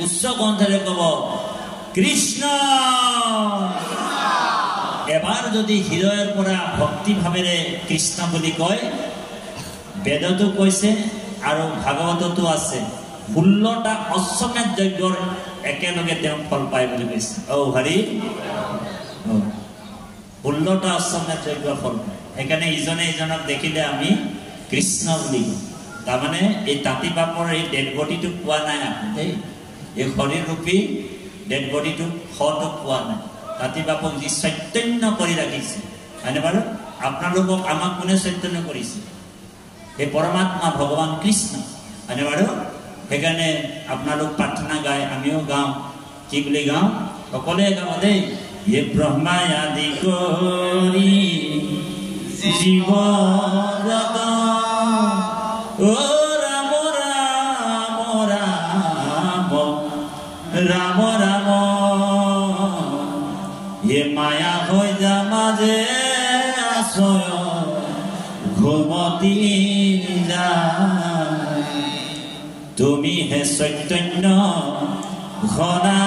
উচ্চ কণ্ঠৰে ক'ব কৃষ্ণ। এবাৰ যদি হৃদয়ৰ পৰা ভক্তি ভাৱেৰে কৃষ্ণ বুলি কয়, বেদতো কৈছে আৰু ভাগৱততো আছে 16টা অশ্বমেধ যজ্ঞৰ একেলগে তেওঁ ফল পায় বুলি কৈছে। হৰি 16টা অশ্বমেধ যজ্ঞৰ ফল পায়। সেইকাৰণে ইজনে ইজনক দেখিলে আমি কৃষ্ণ বুলি কওঁ। তাৰমানে এই তাঁতি বাপৰ এই ডেড বডিটোক পোৱা নাই আপুনি দেই, এই শৰীৰৰূপী ডেড বডিটোক শটোক পোৱা নাই। তাঁতি বাপক যি চৈতন্য কৰি ৰাখিছে, হয়নে বাৰু? আপোনালোকক আমাক কোনে চৈতন্য কৰিছে? এই পৰমাত্মা ভগৱান কৃষ্ণ, হয়নে বাৰু? সেইকাৰণে আপোনালোক প্ৰাৰ্থনা গায়, আমিও গাওঁ। কি বুলি গাওঁ? সকলোৱে গাওঁ দেই। য়ে ব্ৰহ্মাই আদি কৰি জীৱ জগত, ও ৰাম ৰাম ৰাম ৰাম ৰাম, য়ে মায়া হৈ যা মাজে আশ্ৰয় ঘুমতি যায়, তুমি হে চৈতন্য ঘনা